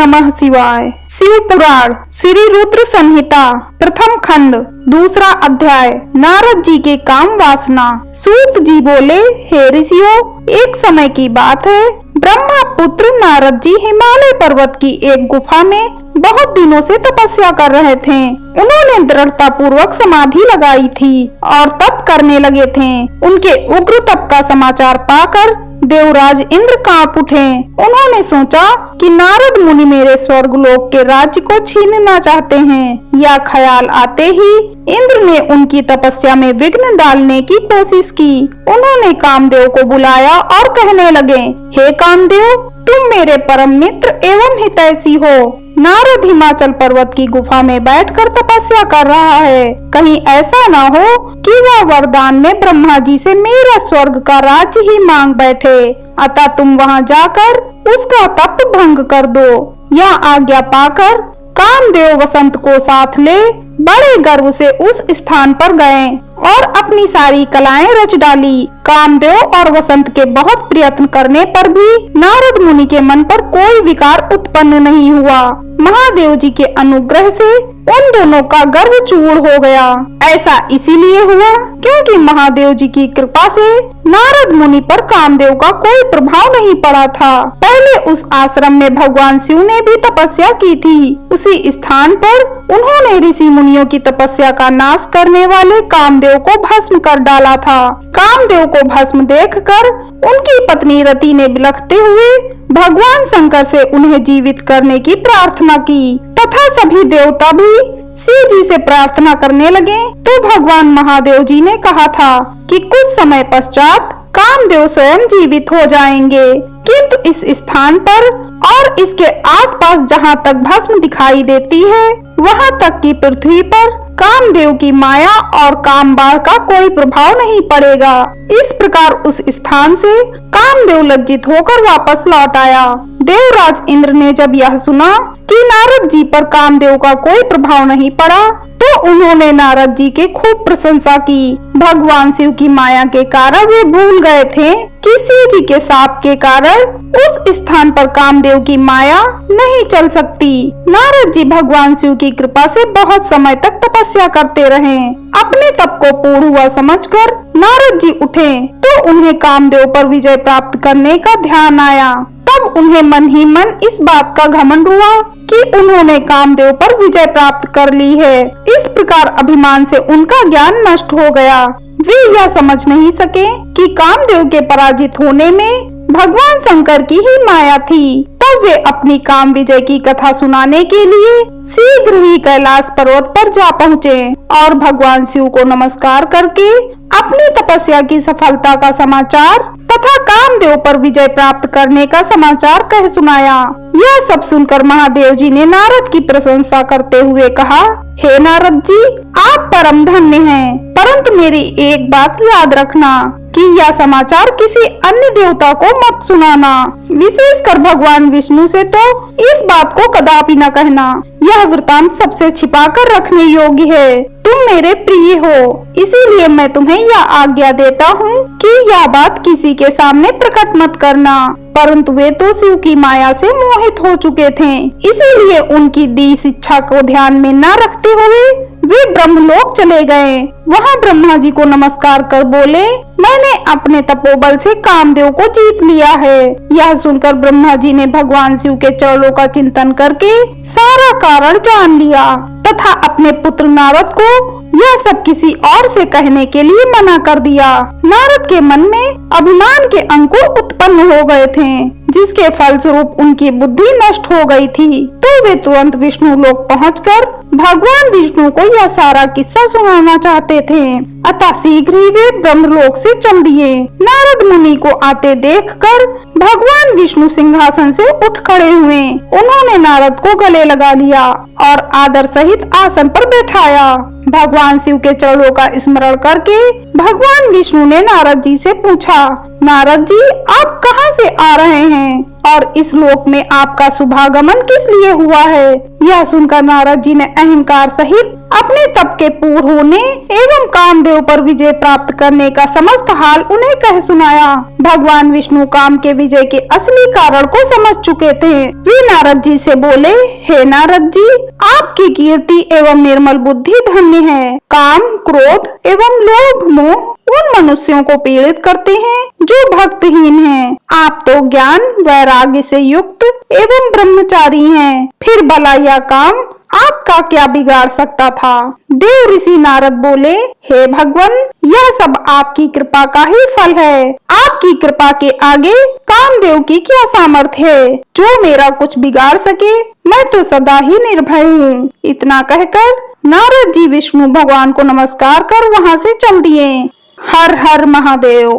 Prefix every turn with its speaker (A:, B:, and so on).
A: नमः शिवाय। शिव पुराण श्री रुद्र संहिता प्रथम खंड दूसरा अध्याय। नारद जी के काम वासना। सूत जी बोले, हे ऋषियों, एक समय की बात है, ब्रह्मा पुत्र नारद जी हिमालय पर्वत की एक गुफा में बहुत दिनों से तपस्या कर रहे थे। उन्होंने दृढ़ता पूर्वक समाधि लगाई थी और तप करने लगे थे। उनके उग्र तप का समाचार पाकर देवराज इंद्र कांप उठे। उन्होंने सोचा कि नारद मुनि मेरे स्वर्गलोक के राज्य को छीनना चाहते हैं। यह ख्याल आते ही इंद्र ने उनकी तपस्या में विघ्न डालने की कोशिश की। उन्होंने कामदेव को बुलाया और कहने लगे, हे कामदेव, तुम मेरे परम मित्र एवं हितैषी हो। नारद हिमाचल पर्वत की गुफा में बैठकर तपस्या कर रहा है। कहीं ऐसा न हो कि वह वरदान में ब्रह्मा जी से मेरा स्वर्ग का राज्य ही मांग बैठे। अतः तुम वहां जाकर उसका तप भंग कर दो। यह आज्ञा पाकर कामदेव वसंत को साथ ले बड़े गर्व से उस स्थान पर गए और अपनी सारी कलाएं रच डाली। कामदेव और वसंत के बहुत प्रयत्न करने पर भी नारद मुनि के मन पर कोई विकार उत्पन्न नहीं हुआ। महादेव जी के अनुग्रह से उन दोनों का गर्व चूर हो गया। ऐसा इसीलिए हुआ क्योंकि महादेव जी की कृपा से नारद मुनि पर कामदेव का कोई प्रभाव नहीं पड़ा था। पहले उस आश्रम में भगवान शिव ने भी तपस्या की थी। उसी स्थान पर उन्होंने ऋषि मुनियों की तपस्या का नाश करने वाले कामदेव को भस्म कर डाला था। कामदेव को भस्म देखकर उनकी पत्नी रति ने बिलखते हुए भगवान शंकर से उन्हें जीवित करने की प्रार्थना की तथा सभी देवता भी शिव जी से प्रार्थना करने लगे। तो भगवान महादेव जी ने कहा था कि कुछ समय पश्चात कामदेव स्वयं जीवित हो जाएंगे, किंतु इस स्थान पर और इसके आसपास जहाँ तक भस्म दिखाई देती है वहाँ तक की पृथ्वी पर कामदेव की माया और काम बाढ़ का कोई प्रभाव नहीं पड़ेगा। इस प्रकार उस स्थान से कामदेव लज्जित होकर वापस लौट आया। देवराज इंद्र ने जब यह सुना कि नारद जी पर कामदेव का कोई प्रभाव नहीं पड़ा तो उन्होंने नारद जी की खूब प्रशंसा की। भगवान शिव की माया के कारण वे भूल गए थे कि शिव जी के शाप के कारण उस स्थान पर कामदेव की माया नहीं चल सकती। नारद जी भगवान शिव की कृपा से बहुत समय तक तपस्या करते रहे। अपने तप को पूर्ण हुआ समझकर नारद जी उठे तो उन्हें कामदेव पर विजय प्राप्त करने का ध्यान आया। तब उन्हें मन ही मन इस बात का घमंड हुआ कि उन्होंने कामदेव पर विजय प्राप्त कर ली है। इस प्रकार अभिमान से उनका ज्ञान नष्ट हो गया। वे यह समझ नहीं सके कि कामदेव के पराजित होने में भगवान शंकर की ही माया थी। तब वे अपनी काम विजय की कथा सुनाने के लिए शीघ्र ही कैलाश पर्वत पर जा पहुँचे और भगवान शिव को नमस्कार करके अपनी तपस्या की सफलता का समाचार तथा कामदेव पर विजय प्राप्त करने का समाचार कह सुनाया। यह सब सुनकर महादेव जी ने नारद की प्रशंसा करते हुए कहा, हे नारद जी, आप परम धन्य हैं, परंतु मेरी एक बात याद रखना कि यह समाचार किसी अन्य देवता को मत सुनाना, विशेषकर भगवान विष्णु से तो इस बात को कदापि न कहना। यह वृतांत सबसे छिपा कर रखने योग्य है। तुम मेरे प्रिय हो, इसीलिए मैं तुम्हें यह आज्ञा देता हूँ कि यह बात किसी के सामने प्रकट मत करना। परंतु वे तो शिव की माया से मोहित हो चुके थे, इसीलिए उनकी दी शिक्षा को ध्यान में न रखते हुए वे ब्रह्मलोक चले गए। वहाँ ब्रह्मा जी को नमस्कार कर बोले, मैंने अपने तपोबल से कामदेव को जीत लिया है। यह सुनकर ब्रह्मा जी ने भगवान शिव के चरणों का चिंतन करके सारा कारण जान लिया तथा अपने पुत्र नारद को यह सब किसी और से कहने के लिए मना कर दिया। नारद के मन में अभिमान के अंकुर उत्पन्न हो गए थे, जिसके फलस्वरूप उनकी बुद्धि नष्ट हो गई थी। तो वे तुरंत विष्णु लोक पहुंचकर भगवान विष्णु को यह सारा किस्सा सुनाना चाहते थे। अतः शीघ्र ही वे ब्रह्मलोक से चल दिए। नारद मुनि को आते देखकर भगवान विष्णु सिंहासन से उठ खड़े हुए। उन्होंने नारद को गले लगा लिया और आदर सहित आसन पर बैठाया। भगवान शिव के चरणों का स्मरण करके भगवान विष्णु ने नारद जी से पूछा, नारद जी, आप कहाँ से आ रहे हैं और इस लोक में आपका शुभागमन किस लिए हुआ है। यह सुनकर नारद जी ने अहंकार सहित अपने तप के पूर्ण होने एवं कामदेव पर विजय प्राप्त करने का समस्त हाल उन्हें कह सुनाया। भगवान विष्णु काम के विजय के असली कारण को समझ चुके थे। वे नारद जी से बोले, हे नारद जी, आपकी कीर्ति एवं निर्मल बुद्धि धन्य है। काम, क्रोध एवं लोभ, मोह उन मनुष्यों को पीड़ित करते हैं जो भक्तहीन हैं। आप तो ज्ञान वैराग्य से युक्त एवं ब्रह्मचारी हैं। फिर भला यह काम आपका क्या बिगाड़ सकता था। देव ऋषि नारद बोले, हे भगवान, यह सब आपकी कृपा का ही फल है। आपकी कृपा के आगे कामदेव की क्या सामर्थ्य है जो मेरा कुछ बिगाड़ सके। मैं तो सदा ही निर्भय हूँ। इतना कहकर नारद जी विष्णु भगवान को नमस्कार कर वहाँ से चल दिए। हर हर महादेव।